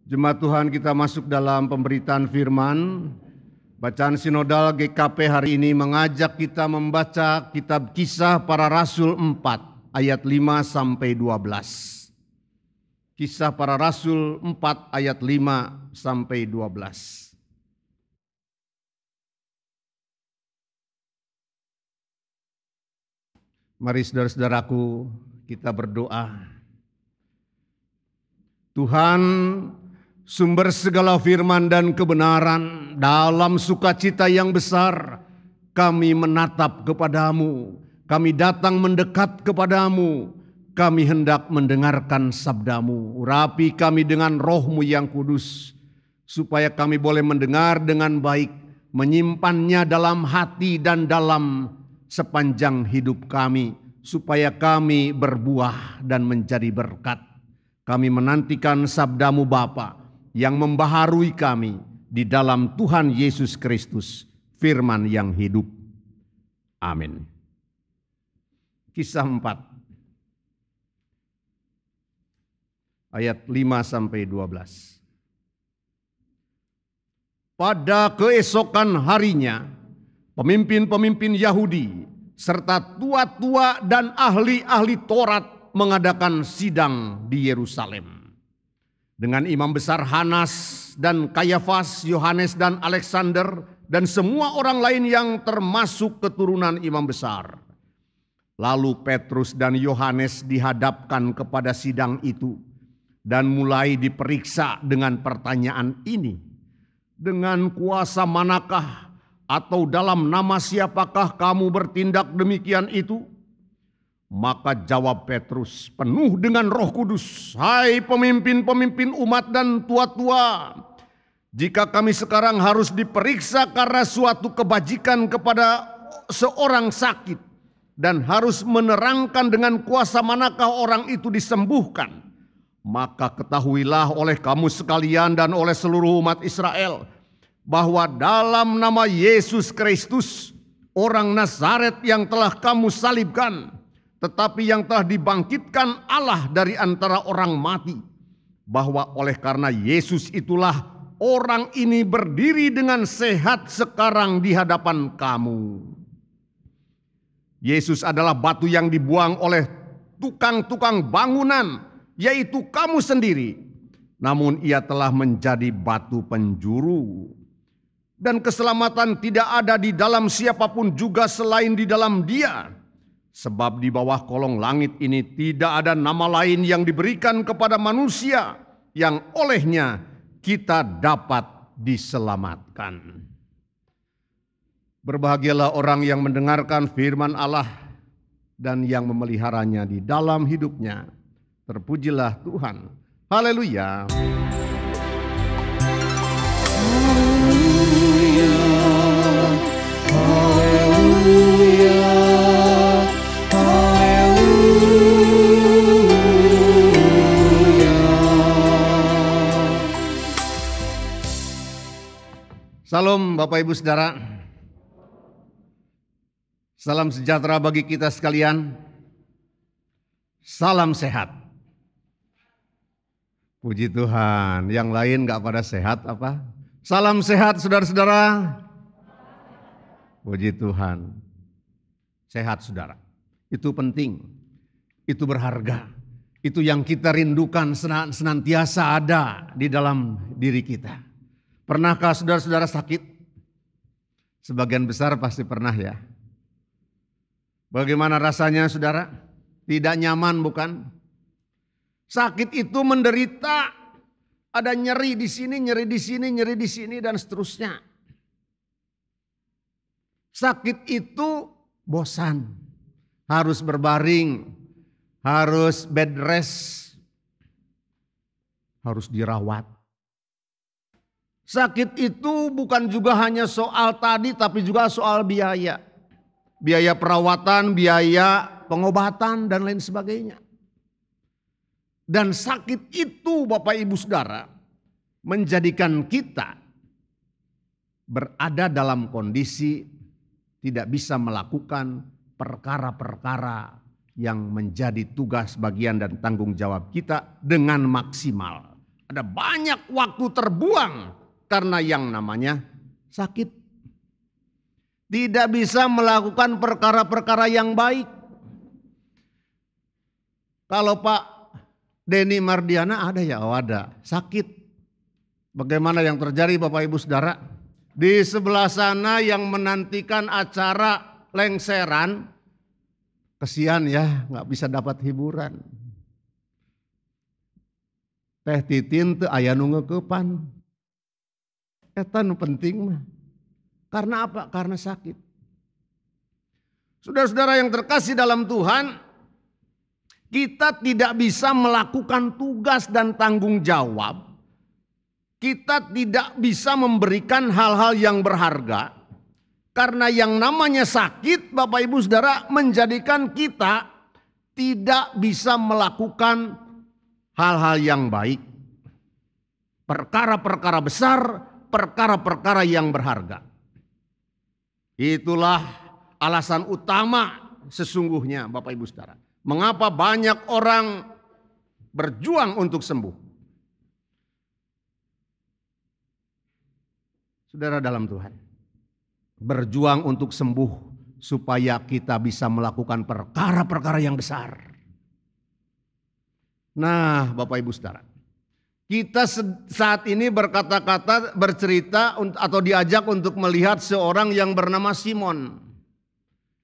Jemaat Tuhan, kita masuk dalam pemberitaan firman. Bacaan sinodal GKP hari ini mengajak kita membaca kitab Kisah Para Rasul 4 ayat 5 sampai 12. Kisah Para Rasul 4 ayat 5 sampai 12. Mari saudara-saudaraku, kita berdoa. Tuhan, sumber segala firman dan kebenaran, dalam sukacita yang besar kami menatap kepadamu, kami datang mendekat kepadamu, kami hendak mendengarkan sabdamu. Urapi kami dengan roh-Mu yang kudus, supaya kami boleh mendengar dengan baik, menyimpannya dalam hati dan dalam sepanjang hidup kami, supaya kami berbuah dan menjadi berkat. Kami menantikan sabdamu Bapa yang membaharui kami di dalam Tuhan Yesus Kristus, firman yang hidup. Amin. Kisah 4 ayat 5 sampai 12. Pada keesokan harinya, pemimpin-pemimpin Yahudi serta tua-tua dan ahli-ahli Taurat mengadakan sidang di Yerusalem. Dengan imam besar Hanas dan Kayafas, Yohanes dan Alexander, dan semua orang lain yang termasuk keturunan imam besar. Lalu Petrus dan Yohanes dihadapkan kepada sidang itu dan mulai diperiksa dengan pertanyaan ini. Dengan kuasa manakah atau dalam nama siapakah kamu bertindak demikian itu? Maka jawab Petrus penuh dengan Roh Kudus, hai pemimpin-pemimpin umat dan tua-tua, jika kami sekarang harus diperiksa karena suatu kebajikan kepada seorang sakit dan harus menerangkan dengan kuasa manakah orang itu disembuhkan, maka ketahuilah oleh kamu sekalian dan oleh seluruh umat Israel bahwa dalam nama Yesus Kristus, orang Nazaret yang telah kamu salibkan, tetapi yang telah dibangkitkan Allah dari antara orang mati, bahwa oleh karena Yesus itulah orang ini berdiri dengan sehat sekarang di hadapan kamu. Yesus adalah batu yang dibuang oleh tukang-tukang bangunan, yaitu kamu sendiri. Namun ia telah menjadi batu penjuru. Dan keselamatan tidak ada di dalam siapapun juga selain di dalam Dia. Sebab di bawah kolong langit ini tidak ada nama lain yang diberikan kepada manusia yang olehnya kita dapat diselamatkan. Berbahagialah orang yang mendengarkan firman Allah dan yang memeliharanya di dalam hidupnya. Terpujilah Tuhan. Haleluya. Haleluya. Haleluya. Salam Bapak Ibu Saudara. Salam sejahtera bagi kita sekalian. Salam sehat. Puji Tuhan, yang lain gak pada sehat apa? Salam sehat saudara-saudara. Puji Tuhan. Sehat saudara. Itu penting. Itu berharga. Itu yang kita rindukan senantiasa ada di dalam diri kita. Pernahkah saudara-saudara sakit? Sebagian besar pasti pernah ya. Bagaimana rasanya saudara? Tidak nyaman bukan? Sakit itu menderita, ada nyeri di sini, nyeri di sini, nyeri di sini dan seterusnya. Sakit itu bosan, harus berbaring, harus bed rest, harus dirawat. Sakit itu bukan juga hanya soal tadi tapi juga soal biaya. Biaya perawatan, biaya pengobatan dan lain sebagainya. Dan sakit itu Bapak Ibu Saudara menjadikan kita berada dalam kondisi tidak bisa melakukan perkara-perkara yang menjadi tugas, bagian dan tanggung jawab kita dengan maksimal. Ada banyak waktu terbuang karena yang namanya sakit. Tidak bisa melakukan perkara-perkara yang baik. Kalau Pak Denny Mardiana ada ya, ada sakit. Bagaimana yang terjadi Bapak Ibu Saudara? Di sebelah sana yang menantikan acara lengseran, kesian ya nggak bisa dapat hiburan. Teh Titin teu aya nu ngeukepan. Eta nu penting mah. Karena apa? Karena sakit. Saudara-saudara yang terkasih dalam Tuhan, kita tidak bisa melakukan tugas dan tanggung jawab. Kita tidak bisa memberikan hal-hal yang berharga. Karena yang namanya sakit, Bapak Ibu Saudara, menjadikan kita tidak bisa melakukan hal-hal yang baik. Perkara-perkara besar, perkara-perkara yang berharga. Itulah alasan utama sesungguhnya Bapak Ibu Saudara. Mengapa banyak orang berjuang untuk sembuh. Saudara dalam Tuhan. Berjuang untuk sembuh supaya kita bisa melakukan perkara-perkara yang besar. Nah Bapak Ibu Saudara. Kita saat ini berkata-kata, bercerita atau diajak untuk melihat seorang yang bernama Simon.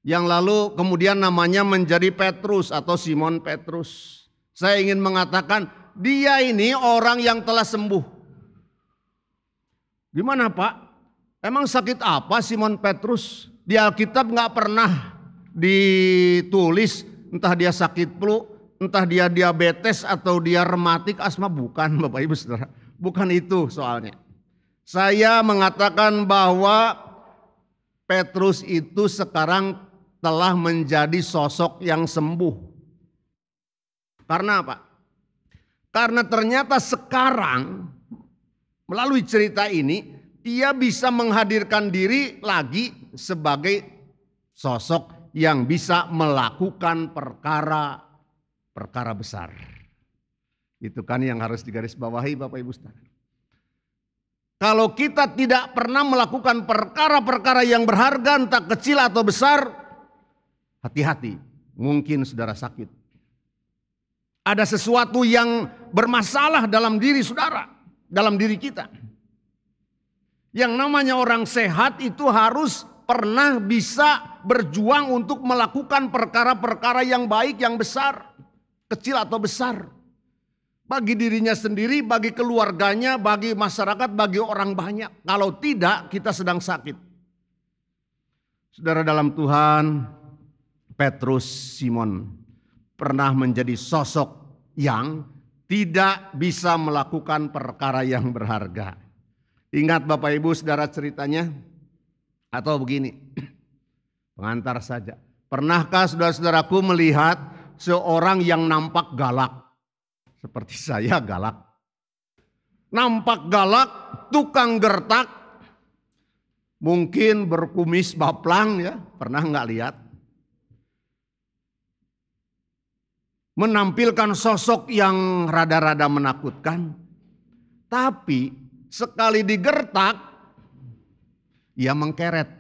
Yang lalu kemudian namanya menjadi Petrus atau Simon Petrus. Saya ingin mengatakan dia ini orang yang telah sembuh. Gimana Pak? Emang sakit apa Simon Petrus? Di Alkitab nggak pernah ditulis entah dia sakit flu, entah dia diabetes atau dia rematik asma, bukan Bapak Ibu Saudara. Bukan itu soalnya. Saya mengatakan bahwa Petrus itu sekarang telah menjadi sosok yang sembuh. Karena apa? Karena ternyata sekarang melalui cerita ini dia bisa menghadirkan diri lagi sebagai sosok yang bisa melakukan perkara besar. Itu kan yang harus digarisbawahi Bapak Ibu Saudara. Kalau kita tidak pernah melakukan perkara-perkara yang berharga entah kecil atau besar, hati-hati, mungkin saudara sakit. Ada sesuatu yang bermasalah dalam diri saudara, dalam diri kita. Yang namanya orang sehat itu harus pernah bisa berjuang untuk melakukan perkara-perkara yang baik, yang besar. Kecil atau besar. Bagi dirinya sendiri, bagi keluarganya, bagi masyarakat, bagi orang banyak. Kalau tidak, kita sedang sakit. Saudara dalam Tuhan, Petrus Simon pernah menjadi sosok yang tidak bisa melakukan perkara yang berharga. Ingat Bapak Ibu saudara ceritanya? Atau begini, pengantar saja. Pernahkah saudara-saudaraku melihat seorang yang nampak galak? Seperti saya galak. Nampak galak, tukang gertak. Mungkin berkumis baplang ya, pernah nggak lihat? Menampilkan sosok yang rada-rada menakutkan. Tapi sekali digertak, ia mengkeret.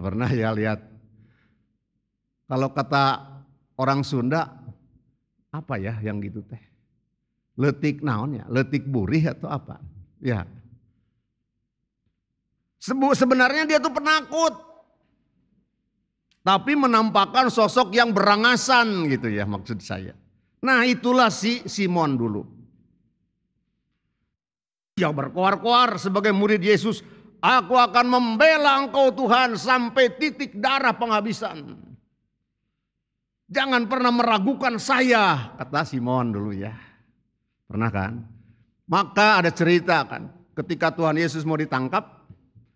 Pernah ya lihat? Kalau kata orang Sunda, apa ya yang gitu teh? Letik naon ya? Letik burih atau apa? Ya. Sebenarnya dia tuh penakut. Tapi menampakkan sosok yang berangasan gitu ya maksud saya. Nah itulah si Simon dulu. Yang berkoar-koar sebagai murid Yesus. Aku akan membela engkau Tuhan sampai titik darah penghabisan. Jangan pernah meragukan saya, kata Simon dulu ya. Pernah kan? Maka ada cerita kan. Ketika Tuhan Yesus mau ditangkap.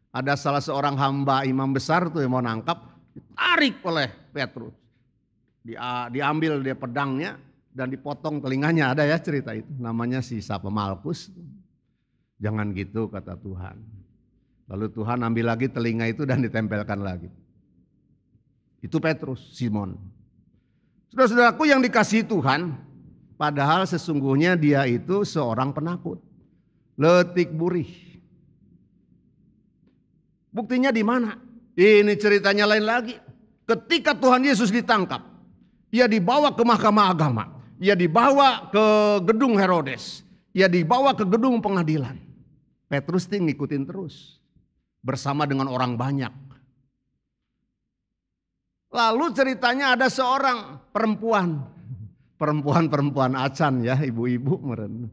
Ada salah seorang hamba imam besar tuh yang mau nangkap. Ditarik oleh Petrus. Diambil dia pedangnya. Dan dipotong telinganya, ada ya cerita itu. Namanya si siapa Malkus. Jangan gitu kata Tuhan. Lalu Tuhan ambil lagi telinga itu dan ditempelkan lagi. Itu Petrus, Simon. Saudara-saudaraku yang dikasihi Tuhan, padahal sesungguhnya dia itu seorang penakut. Letik burih. Buktinya di mana? Ini ceritanya lain lagi. Ketika Tuhan Yesus ditangkap, ia dibawa ke mahkamah agama, ia dibawa ke gedung Herodes, ia dibawa ke gedung pengadilan. Petrus ngikutin terus bersama dengan orang banyak. Lalu ceritanya ada seorang perempuan acan ya, ibu-ibu meren.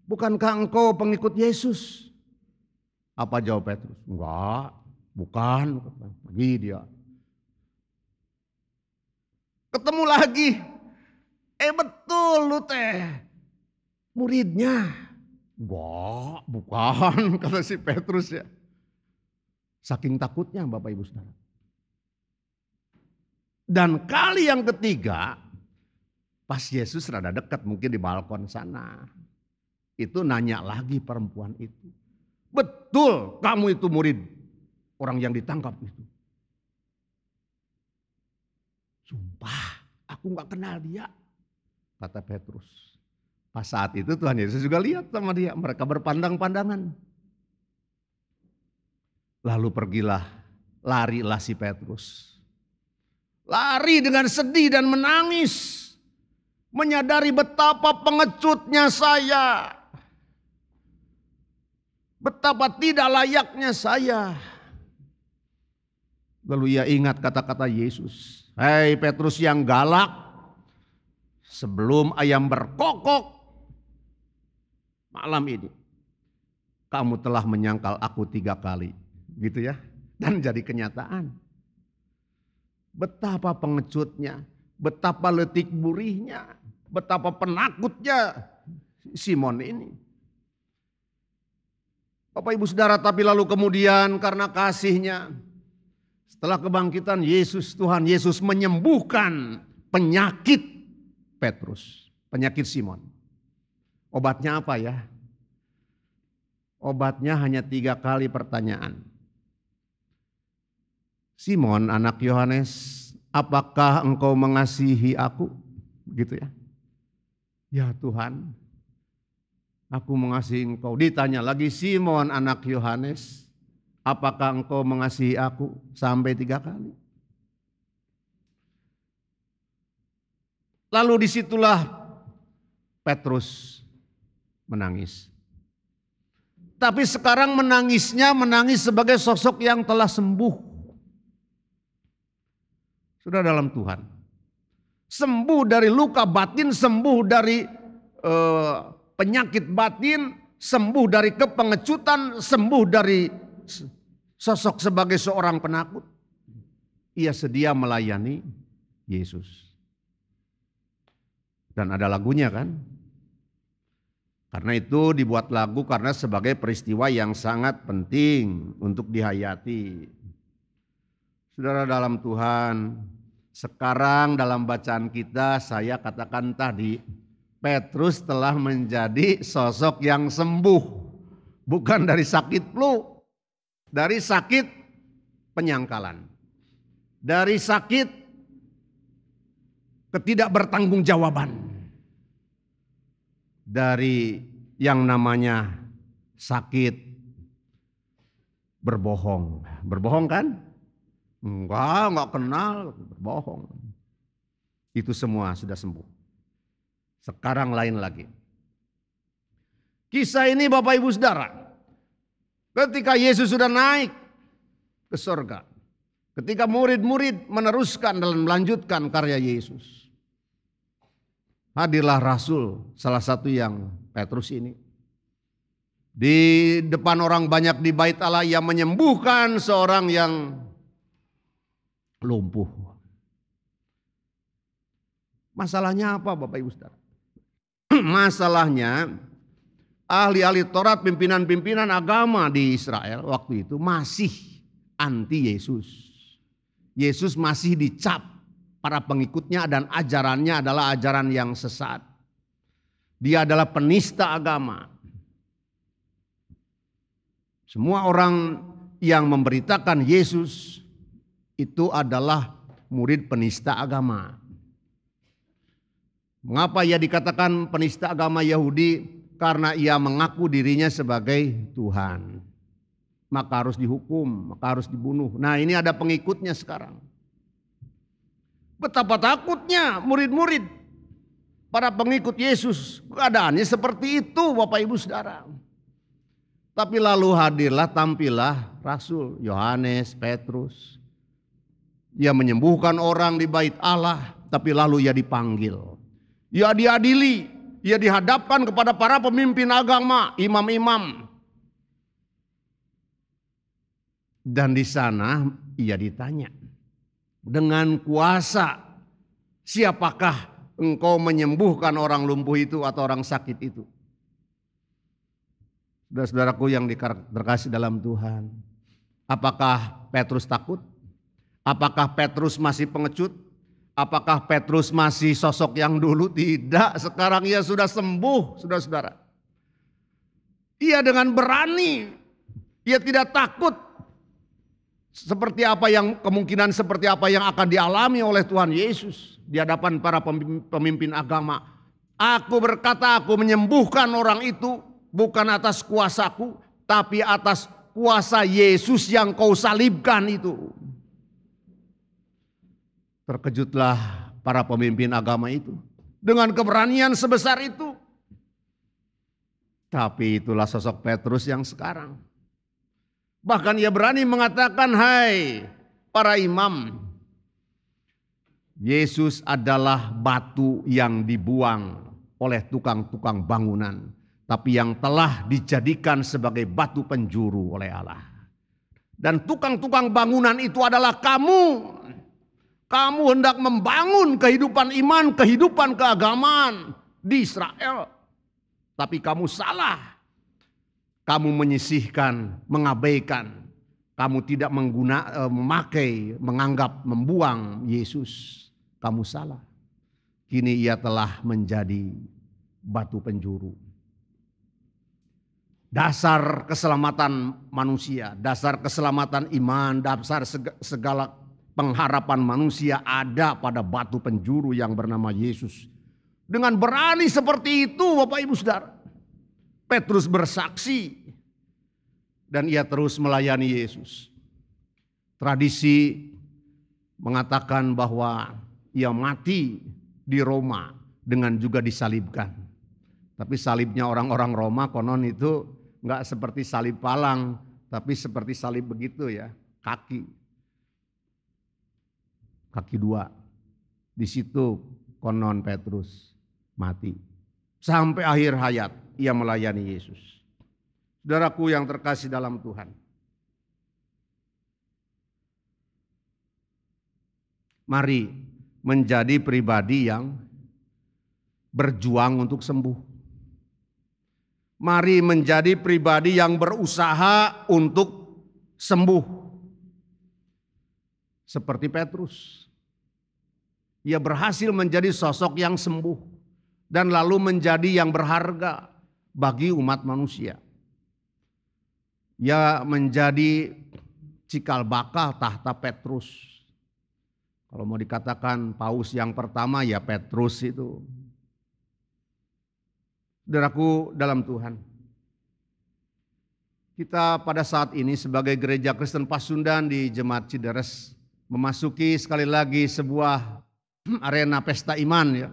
Bukankah engkau pengikut Yesus? Apa jawab Petrus? Enggak, bukan. Lagi dia. Ketemu lagi. Betul lu teh. Muridnya. Enggak, bukan. Kata si Petrus ya. Saking takutnya Bapak Ibu Saudara. Dan kali yang ketiga, pas Yesus rada dekat mungkin di balkon sana. Itu nanya lagi perempuan itu. Betul kamu itu murid orang yang ditangkap itu. Sumpah aku gak kenal dia, kata Petrus. Pas saat itu Tuhan Yesus juga lihat sama dia. Mereka berpandang-pandangan. Lalu larilah si Petrus. Lari dengan sedih dan menangis. Menyadari betapa pengecutnya saya. Betapa tidak layaknya saya. Lalu ia ingat kata-kata Yesus. Hei Petrus yang galak. Sebelum ayam berkokok. Malam ini. Kamu telah menyangkal aku 3 kali. Gitu ya. Dan jadi kenyataan. Betapa pengecutnya. Betapa letik burihnya. Betapa penakutnya Simon ini. Bapak Ibu Saudara, tapi lalu kemudian karena kasihnya, setelah kebangkitan Yesus, Tuhan Yesus menyembuhkan penyakit Petrus, penyakit Simon. Obatnya apa ya? Obatnya hanya 3 kali pertanyaan. Simon anak Yohanes, apakah engkau mengasihi aku? Gitu ya. Ya Tuhan, aku mengasihi engkau. Ditanya lagi, Simon anak Yohanes, apakah engkau mengasihi aku? Sampai 3 kali. Lalu disitulah Petrus menangis. Tapi sekarang menangisnya menangis sebagai sosok yang telah sembuh. Sudah dalam Tuhan. Sembuh dari luka batin, sembuh dari penyakit batin, sembuh dari kepengecutan, sembuh dari sosok sebagai seorang penakut. Ia sedia melayani Yesus. Dan ada lagunya kan? Karena itu dibuat lagu karena sebagai peristiwa yang sangat penting untuk dihayati. Saudara dalam Tuhan, sekarang dalam bacaan kita saya katakan tadi, Petrus telah menjadi sosok yang sembuh. Bukan dari sakit flu, dari sakit penyangkalan. Dari sakit ketidakbertanggungjawaban. Dari yang namanya sakit berbohong. Berbohong kan? Enggak kenal, berbohong. Itu semua sudah sembuh. Sekarang lain lagi. Kisah ini Bapak Ibu Saudara, ketika Yesus sudah naik ke surga, ketika murid-murid meneruskan dan melanjutkan karya Yesus, hadirlah Rasul, salah satu yang Petrus ini. Di depan orang banyak di bait Allah, ia menyembuhkan seorang yang lumpuh. Masalahnya apa Bapak Ibu Saudara? Masalahnya ahli-ahli Taurat, pimpinan-pimpinan agama di Israel waktu itu masih anti Yesus. Yesus masih dicap para pengikutnya dan ajarannya adalah ajaran yang sesat. Dia adalah penista agama. Semua orang yang memberitakan Yesus itu adalah murid penista agama. Mengapa ia dikatakan penista agama Yahudi? karena ia mengaku dirinya sebagai Tuhan. Maka harus dihukum, maka harus dibunuh. Nah, ini ada pengikutnya sekarang. Betapa takutnya murid-murid, para pengikut Yesus. Keadaannya seperti itu, Bapak Ibu Saudara. Tapi lalu tampillah Rasul Yohanes, Petrus. Ia menyembuhkan orang di bait Allah, tapi lalu ia dipanggil. Ia diadili, ia dihadapkan kepada para pemimpin agama, imam-imam. Dan di sana ia ditanya, dengan kuasa siapakah engkau menyembuhkan orang lumpuh itu atau orang sakit itu? Saudara-saudaraku yang terkasih dalam Tuhan, apakah Petrus takut? Apakah Petrus masih pengecut? Apakah Petrus masih sosok yang dulu? Tidak, sekarang ia sudah sembuh, saudara-saudara. Ia dengan berani, ia tidak takut seperti apa yang kemungkinan seperti apa yang akan dialami oleh Tuhan Yesus di hadapan para pemimpin agama. Aku berkata, aku menyembuhkan orang itu bukan atas kuasaku, tapi atas kuasa Yesus yang kau salibkan itu. Terkejutlah para pemimpin agama itu dengan keberanian sebesar itu. Tapi itulah sosok Petrus yang sekarang. Bahkan ia berani mengatakan, hai para imam, Yesus adalah batu yang dibuang oleh tukang-tukang bangunan, tapi yang telah dijadikan sebagai batu penjuru oleh Allah. Dan tukang-tukang bangunan itu adalah kamu. Kamu hendak membangun kehidupan iman, kehidupan keagamaan di Israel. Tapi kamu salah. Kamu menyisihkan, mengabaikan. Kamu tidak memakai, menganggap, membuang Yesus. Kamu salah. Kini ia telah menjadi batu penjuru. Dasar keselamatan manusia, dasar keselamatan iman, dasar segala pengharapan manusia ada pada batu penjuru yang bernama Yesus. Dengan berani seperti itu, Bapak Ibu Saudara, Petrus bersaksi dan ia terus melayani Yesus. Tradisi mengatakan bahwa ia mati di Roma dengan juga disalibkan. Tapi salibnya orang-orang Roma konon itu enggak seperti salib palang, tapi seperti salib begitu ya, kaki dua. Di situ konon Petrus mati. Sampai akhir hayat ia melayani Yesus. Saudaraku yang terkasih dalam Tuhan. Mari menjadi pribadi yang berjuang untuk sembuh. Mari menjadi pribadi yang berusaha untuk sembuh. Seperti Petrus. Ia berhasil menjadi sosok yang sembuh dan lalu menjadi yang berharga bagi umat manusia. Ia menjadi cikal bakal tahta Petrus. Kalau mau dikatakan paus yang pertama ya Petrus itu. Saudaraku dalam Tuhan. Kita pada saat ini sebagai Gereja Kristen Pasundan di Jemaat Cideres memasuki sekali lagi sebuah arena pesta iman ya.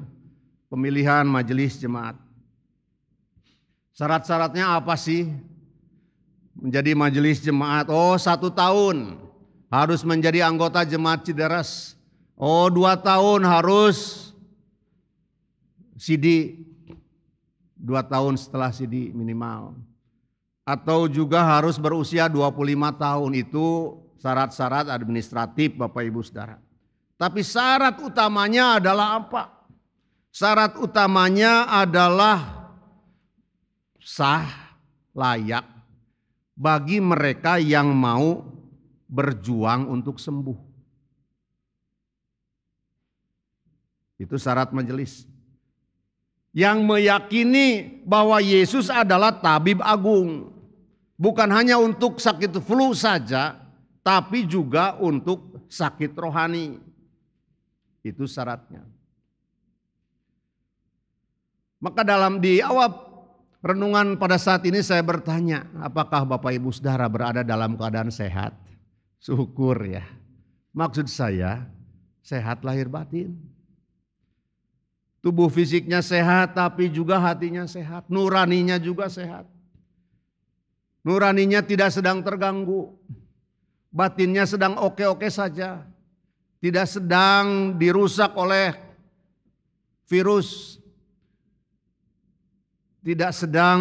Pemilihan majelis jemaat. Syarat-syaratnya apa sih? Menjadi majelis jemaat. 1 tahun harus menjadi anggota Jemaat Cideres. 2 tahun harus CD. 2 tahun setelah CD minimal. Atau juga harus berusia 25 tahun. Itu syarat-syarat administratif Bapak Ibu Saudara. Tapi syarat utamanya adalah apa? Syarat utamanya adalah sah, layak bagi mereka yang mau berjuang untuk sembuh. Itu syarat majelis. Yang meyakini bahwa Yesus adalah tabib agung. Bukan hanya untuk sakit flu saja, tapi juga untuk sakit rohani. Itu syaratnya. Maka di Renungan pada saat ini saya bertanya, apakah Bapak Ibu Saudara berada dalam keadaan sehat? Syukur ya. Maksud saya, sehat lahir batin. Tubuh fisiknya sehat, tapi juga hatinya sehat. Nuraninya juga sehat. Nuraninya tidak sedang terganggu. Batinnya sedang oke-oke saja. Tidak sedang dirusak oleh virus. Tidak sedang,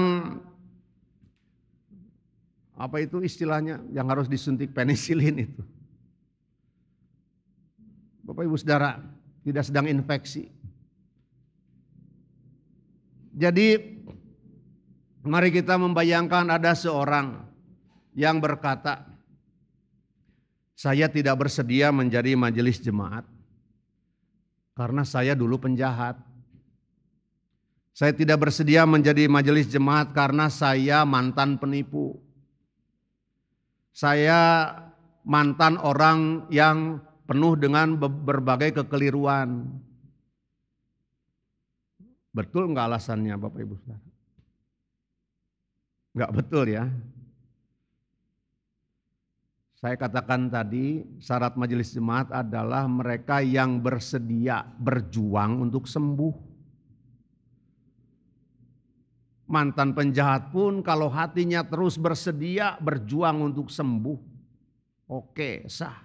apa itu istilahnya, yang harus disuntik penisilin itu. Bapak Ibu Saudara, tidak sedang infeksi. Jadi mari kita membayangkan ada seorang yang berkata, saya tidak bersedia menjadi majelis jemaat karena saya dulu penjahat. Saya tidak bersedia menjadi majelis jemaat karena saya mantan penipu. Saya mantan orang yang penuh dengan berbagai kekeliruan. Betul enggak alasannya Bapak Ibu Saudara? Enggak betul ya. Saya katakan tadi syarat majelis jemaat adalah mereka yang bersedia berjuang untuk sembuh. Mantan penjahat pun kalau hatinya terus bersedia berjuang untuk sembuh, oke, sah.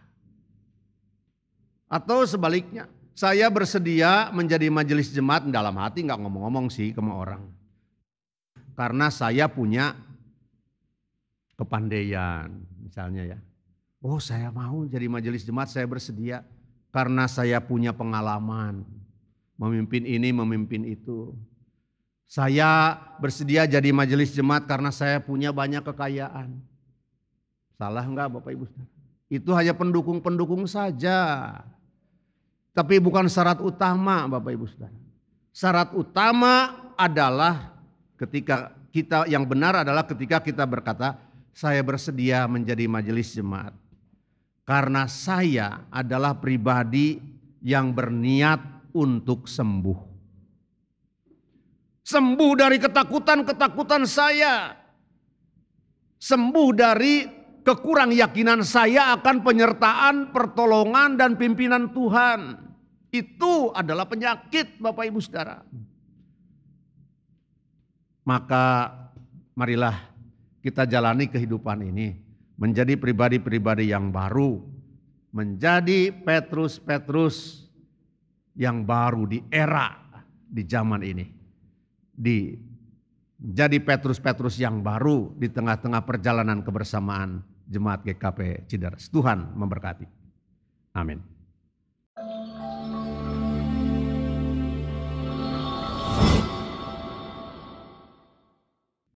Atau sebaliknya, saya bersedia menjadi majelis jemaat dalam hati, nggak ngomong-ngomong sih sama orang. Karena saya punya kepandaian misalnya ya. Oh saya mau jadi majelis jemaat, saya bersedia karena saya punya pengalaman. Memimpin ini, memimpin itu. Saya bersedia jadi majelis jemaat karena saya punya banyak kekayaan. Salah enggak Bapak Ibu? Itu hanya pendukung-pendukung saja. Tapi bukan syarat utama Bapak Ibu Saudara. Syarat utama adalah ketika kita yang benar adalah ketika kita berkata, saya bersedia menjadi majelis jemaat. Karena saya adalah pribadi yang berniat untuk sembuh. Sembuh dari ketakutan-ketakutan saya. Sembuh dari kekurang yakinan saya akan penyertaan, pertolongan dan pimpinan Tuhan. Itu adalah penyakit Bapak Ibu Saudara. Maka marilah kita jalani kehidupan ini menjadi pribadi-pribadi yang baru. Menjadi Petrus-Petrus yang baru di era di zaman ini. Jadi Petrus-Petrus yang baru di tengah-tengah perjalanan kebersamaan Jemaat GKP Cideres. Tuhan memberkati. Amin.